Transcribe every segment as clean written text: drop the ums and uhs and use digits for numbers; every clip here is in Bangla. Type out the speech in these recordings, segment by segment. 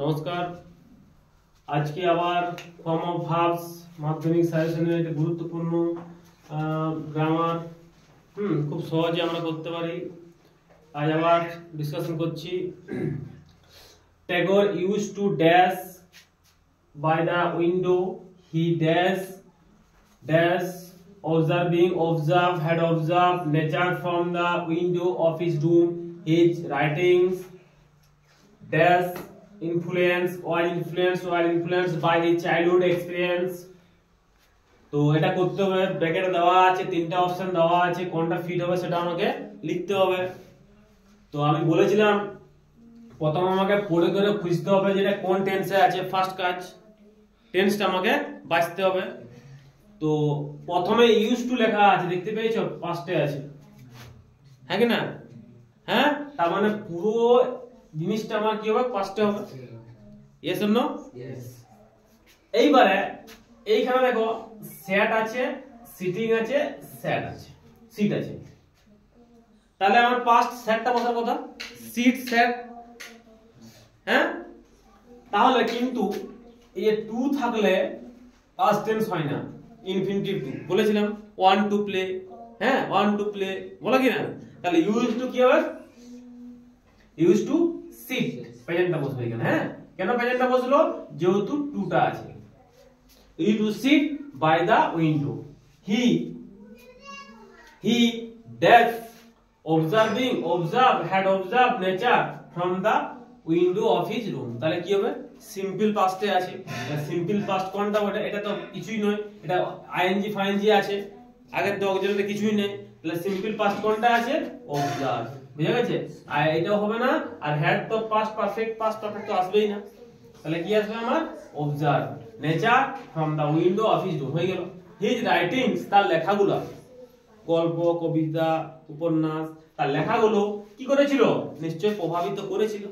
নমস্কার। আজকে আবার ফর্ম অফ ভার্বস মাধ্যমিক সাজেশনের একটা গুরুত্বপূর্ণ গ্রামার খুব সহজে আমরা করতে পারি। আজ আবার ডিসকাশন করছি। Tagore use to dash by the window, he dash dash observe had observed nature from the window of his room. His writings dash influenced by his childhood experience. তো এটা করতে হবে, ব্র্যাকেটে দেওয়া আছে, তিনটা অপশন দেওয়া আছে, কোনটা ফিট হবে সেটা আমাকে লিখতে হবে। তো আমি বলেছিলাম প্রথম আমাকে পড়ে করে খুঁজতে হবে যেটা কোন টেন্সে আছে। ফার্স্ট কাজ টেন্সটা আমাকে বাছতে হবে। তো প্রথমে ইউজ টু লেখা আছে, দেখতে পেয়েছো, পাস্টে আছে, হ্যাঁ কি না? হ্যাঁ, তার মানে পুরো জিনিসটা আমার কি হবে, পাস্টে হবে। Yes or no? ইয়েস। এইবারে এইখানে দেখো স্যাট আছে, সিটিং আছে, স্যাট আছে, সিট আছে। তাহলে আমার পাস্ট স্যাটটা বসার কথা, সিট স্যাট। হ্যাঁ, তাহলে কিন্তু এই টু থাকলে পাস্ট টেন্স হয় না, ইনফিনিটিভ টু। বলেছিলাম ওয়ান টু প্লে, হ্যাঁ ওয়ান টু প্লে বলো কি না? তাহলে ইউজ টু কি হবে? ইউজ টু সিট, প্রেজেন্টটা বসবে এখানে। হ্যাঁ, কেন প্রেজেন্টটা বসলো? যেহেতু টুটা আছে। Use to sit by the window, he dash had observed nature from the window of his room. তাহলে কি হবে? সিম্পল পাস্টে আছে। সিম্পল পাস্ট কোনটা? ওটা, এটা তো কিছুই নয়, এটা আইএনজি ফাইএনজি আছে, আগের তো অক্সিলারি কিছুই নেই। তাহলে সিম্পল পাস্ট কোনটা আছে? অবজার্ভ। বুঝা গেছে? আর এটাও হবে না। আর হ্যাড তো পাস্ট পারফেক্ট তো আসবেই না। তাহলে কি আসবে আমার? Observe nature from the window of his room. হয়ে গেল। হিজ রাইটিংস, তার লেখাগুলো, গল্প, কবিতা, উপন্যাস, তার লেখাগুলো কি করেছিল? নিশ্চয় প্রভাবিত করেছিল।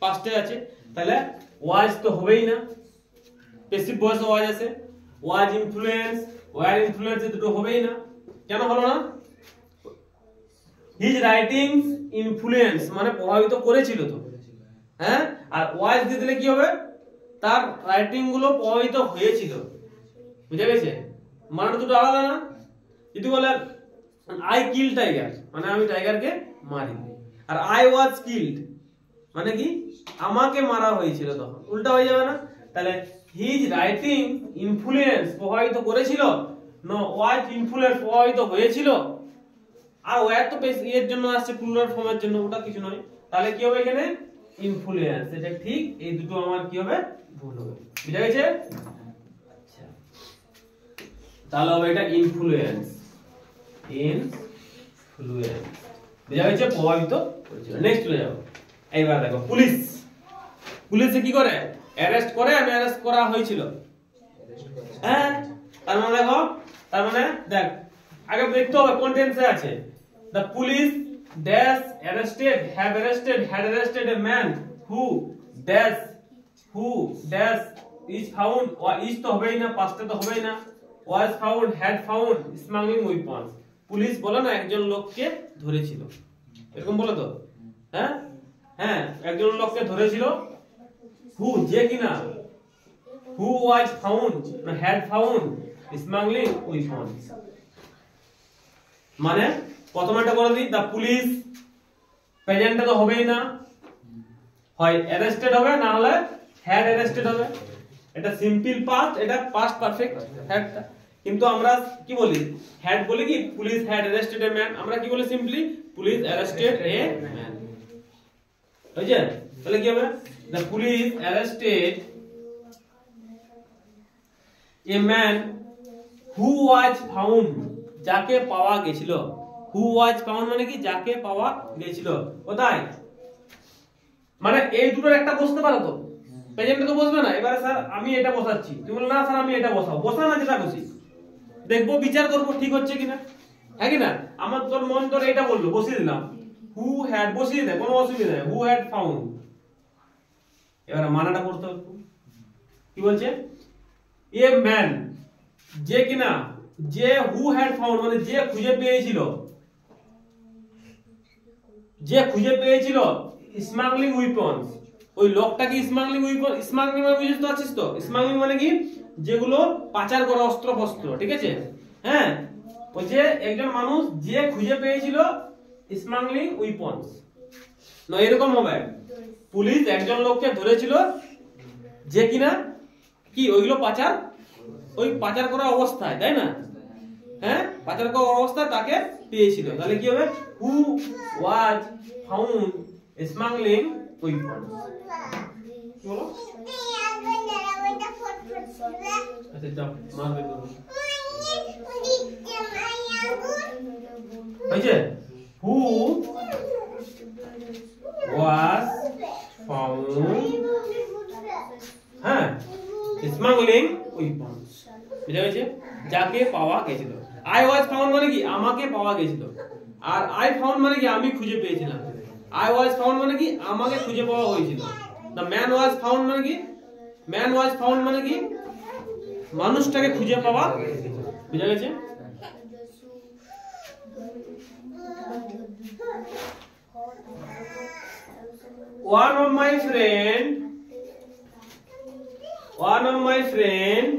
পাস্টে আছে, তাহলে ওয়াজ তো হবেই না, প্যাসিভ ভয়েস ওয়াজ আছে। ওয়াজ ইনফ্লুয়েন্স, ওয়ার ইনফ্লুয়েন্স, দুটো হবেই না। কেন হলো না? হিজ রাইটিংস ইনফ্লুয়েন্স মানে প্রভাবিত করেছিল তো, হ্যাঁ। আর ওয়াজ দিয়ে দিলে কি হবে? তার রাইটিং গুলো প্রভাবিত হয়েছিল। বুঝা গেছে? মানে দুটো আলাদা না। যদি বলে আই কিল টাইগার মানে আমি টাইগারকে মারি, আর আই ওয়াজ কিল্ড মানে কি আমাকে মারা হয়েছিল, তখন উল্টা হয়ে যাবে না? তাহলে হিজ রাইটিং ইনফ্লুয়েন্স প্রভাবিত করেছিল, নো ওয়াজ ইনফ্লুয়েন্স প্রভাবিত হয়েছিল। আর ওয়ার তো এর জন্য আসছে প্লুরাল ফর্মের জন্য, ওটা কিছু নয়। তাহলে কি হবে এখানে? ইনফ্লুয়েন্স। এটা ঠিক, এই দুটো আমার কি হবে? ভুল হবে। বুঝা গেছে? আচ্ছা, তাহলে হবে এটা ইনফ্লুয়েন্স। বুঝা গেছে? প্রভাবিত করেছিল। নেক্সট চলে যাবো। এইবার দেখো পুলিশে কি করে? অ্যারেস্ট করে, আমি অ্যারেস্ট করা হয়েছিল। হ্যাঁ, তার মানে দেখো, তার মানে দেখ আগে দেখতে হবে কোন টেন্সে আছে। The police dash had arrested a man who dash is found, or is তো হবেই না, পাস্টে তো হবেই না। was found, had found smuggling weapons. Police বলে না একজন লোককে ধরেছিল, এরকম বলে তো। হ্যাঁ হ্যাঁ, একজন লোককে ধরেছিল। হু, যে কিনা, who was found, had found smuggling weapons। মানে প্রথমটা করে দিই, দা পুলিশ, প্রেজেন্টটা তো হবেই না, হয় অ্যারেস্টেড হবে, না হলে হ্যাড অ্যারেস্টেড হবে। এটা সিম্পল পাস্ট, এটা পাস্ট পারফেক্ট হ্যাডটা। কিন্তু আমরা কি বলি? হ্যাড বলি কি? Police had arrested a man. আমরা কি বলি? Simply police arrested a man. বুঝছেন? তাহলে কি হবে? The police arrested a man who was found, যাকে পাওয়া গেছিল। হু ওয়াজ ফাউন্ড মানে কি? যাকে পাওয়া গেছিল। কোথায়? মানে এই দুটোর একটা বসতে পারো তো, প্রেজেন্টে তো বসবে না। এবারে স্যার আমি এটা বসাচ্ছি, তুমি বল না স্যার আমি এটা বসাবো। বসা না, যেটা খুশি দেখবো, বিচার করবো ঠিক হচ্ছে কিনা, হ্যাঁ কি না? আমার তোর মন তোর এটা বললো, বসিয়ে দিলাম। হু হ্যাড বসিয়ে দেয়, কোনো অসুবিধা নেই। Who had found. এবারে মানাটা করতে হবে। কি বলছে? এ ম্যান, যে কিনা, যে হু হ্যাড ফাউন্ড মানে যে খুঁজে পেয়েছিল, যে খুঁজে পেয়েছিল স্মাগলিং উইপন্স, ওই লোকটাকে স্মাগলিং উইপন, স্মাগলিং মানে বুঝতে পারছিস তো? স্মাগলিং মানে কি, যেগুলো পাচার করা অস্ত্র ফস্ত্র, ঠিক আছে? হ্যাঁ, ওই যে একজন মানুষ যে খুঁজে পেয়েছিল স্মাগলিং উইপনস, না এরকম হবে, পুলিশ একজন লোককে ধরেছিল যে কিনা কি ওইগুলো পাচার করা অবস্থায়, তাই না? হ্যাঁ, পাচার করা অবস্থায় তাকে পেয়েছিল, তাহলে কি হবে? হু ওয়াজ ফাউন্ড স্মাগলিং উইপনস। কি বলো? আচ্ছা যাও মারবে তো হয়েছে। হু ওয়াজ ফাউন্ড, হ্যাঁ, স্মাগলিং উইপনস, বুঝা গেছে? যাকে পাওয়া গেছিল। আই ওয়াজ ফাউন্ড মানে কি, আমাকে পাওয়া গেছিল। আর আই ফাউন্ড মানে কি, আমি খুঁজে পেয়েছিলাম। আই ওয়াজ ফাউন্ড মানে কি, আমাকে খুঁজে পাওয়া হয়েছিল। দ্য ম্যান ওয়াজ ফাউন্ড মানে কি, ম্যান ওয়াজ ফাউন্ড মানে কি, মানুষটাকে খুঁজে পাওয়া, বুঝা গেছে? One of my friend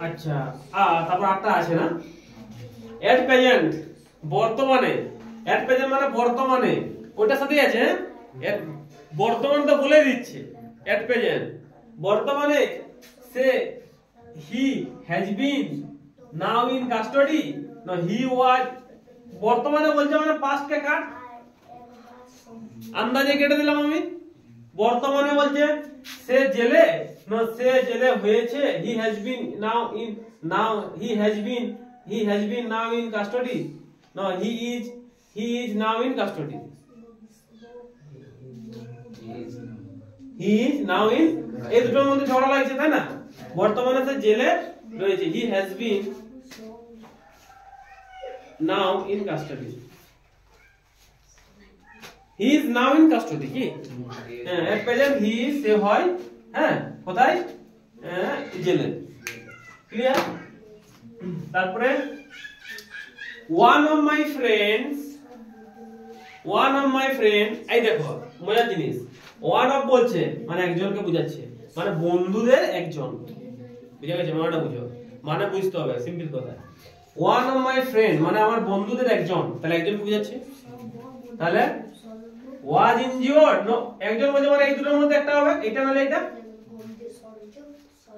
আচ্ছা তারপর একটা আছে না, এট প্রেজেন্ট, বর্তমানে। এট প্রেজেন্ট মানে বর্তমানে, ওটার সাথেই আছে। বর্তমান তো বলে দিচ্ছে, এট প্রেজেন্ট বর্তমানে সে, he has been now in custody, না হি ওয়াজ, বর্তমানে বলছে মানে পাস্ট কে কাট, আন্দাজে কেটে দিলাম আমি। বর্তমানে বলছে সে জেলে, না সে জেলে হয়েছে, he has been now in, now he has been now in custody, না he is now in custody, he is now in, এই দুটোর মধ্যে ঝগড়া লাগছে, তাই না? বর্তমানে সে জেলে রয়েছে, হি has been now in custody, he is now in custody, কি এট প্রেজেন্ট হি ইজ, সে হয়, হ্যাঁ, কোথায়? জেলে। ক্লিয়ার? তারপরে ওয়ান অফ মাই ফ্রেন্ডস, এই দেখো মজার জিনিস, ওয়ান অফ বলছে মানে একজনকে বোঝাচ্ছে, মানে বন্ধুদের একজন, বুঝা গেছে? মানেটা বুঝো, মানে বুঝতে হবে, সিম্পল কথা। ওয়ান অফ মাই ফ্রেন্ড মানে আমার বন্ধুদের একজন, তাহলে একজনকে বোঝাচ্ছে। তাহলে ওয়াজ ইনজিওর্ড, নো, একজন বলছে মানে এই দুটোর মধ্যে একটা হবে, এটা নালে এটা,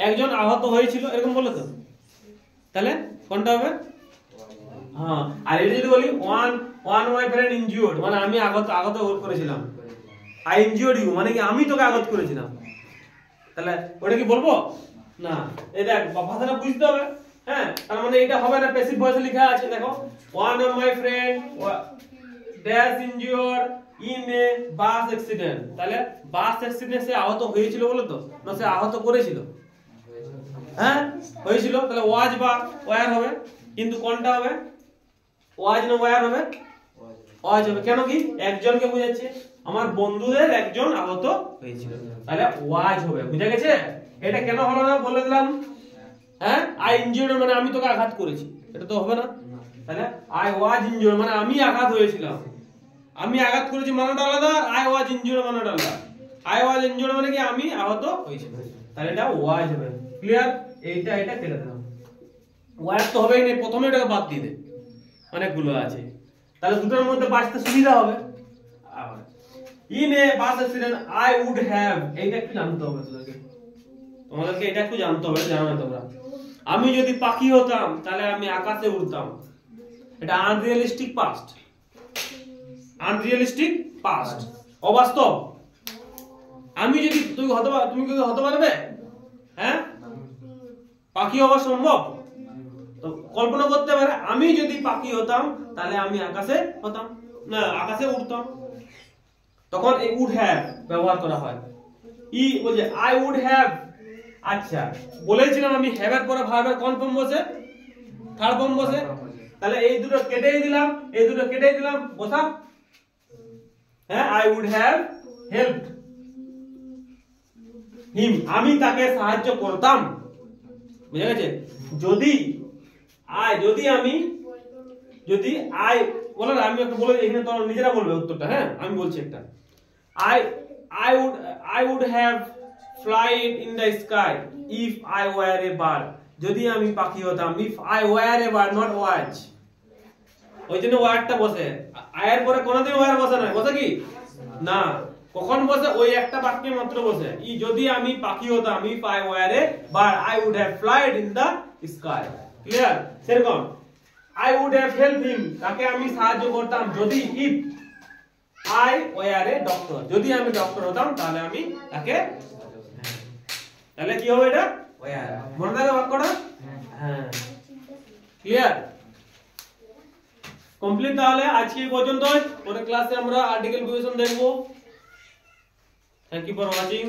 একজন আহত হয়েছিল, এরকম বলে তো, তাহলে কোনটা হবে? হ্যাঁ, আর এটা যদি বলি ওয়ান মাই ফ্রেন্ড ইনজিওর্ড মানে আমি আঘাত করেছিলাম, আই ইনজিওর্ড ইউ মানে কি আমি তোকে আঘাত করেছিলাম, তাহলে ওটা কি বলবো না? এই দেখ ভাষাটা বুঝতে হবে, হ্যাঁ, তার মানে এটা হবে না, প্যাসিভ ভয়েসে লেখা আছে, দেখো one of my friend dash injured in a bus accident, তাহলে বাস অ্যাক্সিডেন্টে সে আহত হয়েছিল বলে তো, না সে আহত করেছিল? হ্যাঁ, হয়েছিল, তাহলে ওয়াজ বা ওয়্যার হবে, কিন্তু কোনটা হবে? ওয়াজ না ওয়্যার হবে? ওয়াজ হবে। কেন কি? একজনকে বোঝাচ্ছে, আমার বন্ধুদের একজন আহত হয়েছিল, তাহলে ওয়াজ হবে, বুঝা গেছে? এটা কেন হলো না বলে দিলাম, হ্যাঁ, আই ইনজিওর্ড মানে আমি তোকে আঘাত করেছি, এটা তো হবে না। তাহলে আই ওয়াজ ইনজিওর্ড মানে আমি আঘাত হয়েছিলাম, আমি আঘাত করেছি মানেটা আলাদা, আর আই ওয়াজ ইনজিওর্ড মানেটা আলাদা। আই ওয়াজ ইনজিওর্ড মানে কি আমি আহত হয়েছিলাম, তাহলে এটা ওয়াজ হবে। ক্লিয়ার? এটা কেটে দিলাম, ওয়াজ তো হবেই না, প্রথমে এটাকে বাদ দিয়ে দে, অনেকগুলো আছে, তাহলে দুটোর মধ্যে বাঁচতে সুবিধা হবে। আবার in a bus accident I would have, এইটা একটু জানতে হবে তোমাদেরকে এটা একটু জানতে হবে, জানো না তোমরা? আমি যদি পাখি হতাম তাহলে আমি আকাশে উড়তাম, এটা আনরিয়ালিস্টিক পাস্ট, অবাস্তব। আমি যদি তুমি কি হতে পারবে? হ্যাঁ, পাখি হওয়া সম্ভব? তো কল্পনা করতে পারে, আমি যদি পাখি হতাম তাহলে আমি আকাশে হতাম, না আকাশে উড়তাম, তখন এই উড হ্যাভ ব্যবহার করা হয়। ই বলছে আই উড হ্যাভ, আচ্ছা বলেছিলাম আমি হ্যাভ এর পরে ভার্বের কোন ফর্ম বসে? থার্ড ফর্ম বসে, তাহলে এই দুটো কেটেই দিলাম, বসা। হ্যাঁ, I would have helped him, আমি তাকে সাহায্য করতাম, বুঝা গেছে? যদি আই বলো না, আমি একটা বলে, এখানে তোমরা নিজেরা বলবে উত্তরটা, হ্যাঁ আমি বলছি একটা। I would have flied in the sky if I were a bird. যদি আমি পাখি হতাম, if I were a bird, not was, ওই জন্য ওয়ারটা বসে। আয়ের পরে কোনোদিন ওয়ার বসে না, বসে কি না, কখন বসে ওই একটা বাক্যে মাত্র বসে। ই যদি আমি পাখি হতাম, if I were a bird I would have flied in the sky, clear? সেরকম I would have helped him, তাকে আমি সাহায্য করতাম যদি, if I were a doctor, যদি আমি ডক্টর হতাম তাহলে আমি তাকে, তাহলে কি হবে এটা ওয়ার, মনে থাকে বাক্যটা? হ্যাঁ, ক্লিয়ার, কমপ্লিট। তাহলে আজকে এই পর্যন্ত, পরের ক্লাসে আমরা আর্টিকেল প্রিপারেশন দেখব। Thank you for watching.